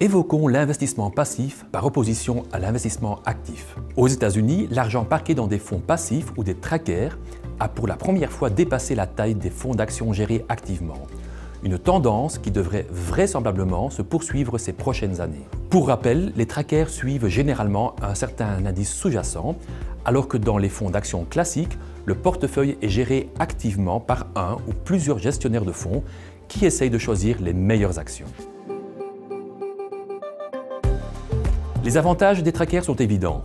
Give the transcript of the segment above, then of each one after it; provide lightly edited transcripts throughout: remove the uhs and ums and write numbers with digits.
Évoquons l'investissement passif par opposition à l'investissement actif. Aux États-Unis, l'argent parqué dans des fonds passifs ou des trackers a pour la première fois dépassé la taille des fonds d'action gérés activement. Une tendance qui devrait vraisemblablement se poursuivre ces prochaines années. Pour rappel, les trackers suivent généralement un certain indice sous-jacent, alors que dans les fonds d'action classiques, le portefeuille est géré activement par un ou plusieurs gestionnaires de fonds qui essayent de choisir les meilleures actions. Les avantages des trackers sont évidents.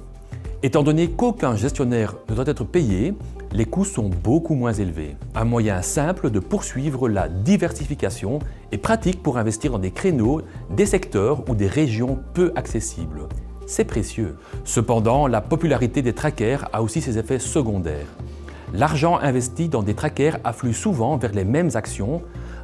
Étant donné qu'aucun gestionnaire ne doit être payé, les coûts sont beaucoup moins élevés. Un moyen simple de poursuivre la diversification est pratique pour investir dans des créneaux, des secteurs ou des régions peu accessibles. C'est précieux. Cependant, la popularité des trackers a aussi ses effets secondaires. L'argent investi dans des trackers afflue souvent vers les mêmes actions,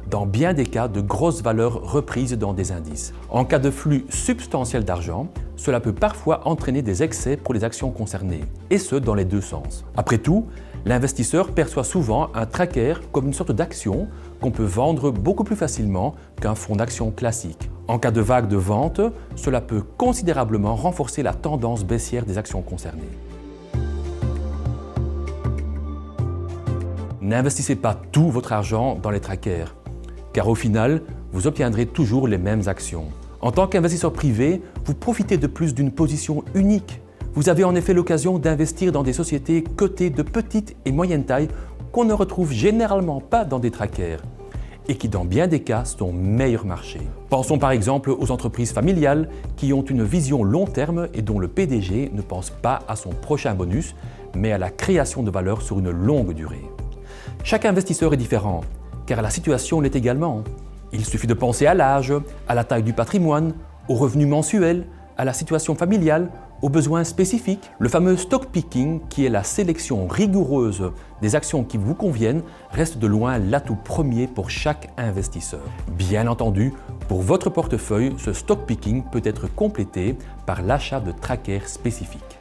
dans bien des cas de grosses valeurs reprises dans des indices. En cas de flux substantiel d'argent, cela peut parfois entraîner des excès pour les actions concernées, et ce dans les deux sens. Après tout, l'investisseur perçoit souvent un tracker comme une sorte d'action qu'on peut vendre beaucoup plus facilement qu'un fonds d'action classique. En cas de vague de vente, cela peut considérablement renforcer la tendance baissière des actions concernées. N'investissez pas tout votre argent dans les trackers, car au final, vous obtiendrez toujours les mêmes actions. En tant qu'investisseur privé, vous profitez de plus d'une position unique. Vous avez en effet l'occasion d'investir dans des sociétés cotées de petite et moyenne taille qu'on ne retrouve généralement pas dans des trackers et qui dans bien des cas sont meilleurs marchés. Pensons par exemple aux entreprises familiales qui ont une vision long terme et dont le PDG ne pense pas à son prochain bonus, mais à la création de valeur sur une longue durée. Chaque investisseur est différent, car la situation l'est également. Il suffit de penser à l'âge, à la taille du patrimoine, aux revenus mensuels, à la situation familiale, aux besoins spécifiques. Le fameux stock picking, qui est la sélection rigoureuse des actions qui vous conviennent, reste de loin l'atout premier pour chaque investisseur. Bien entendu, pour votre portefeuille, ce stock picking peut être complété par l'achat de trackers spécifiques.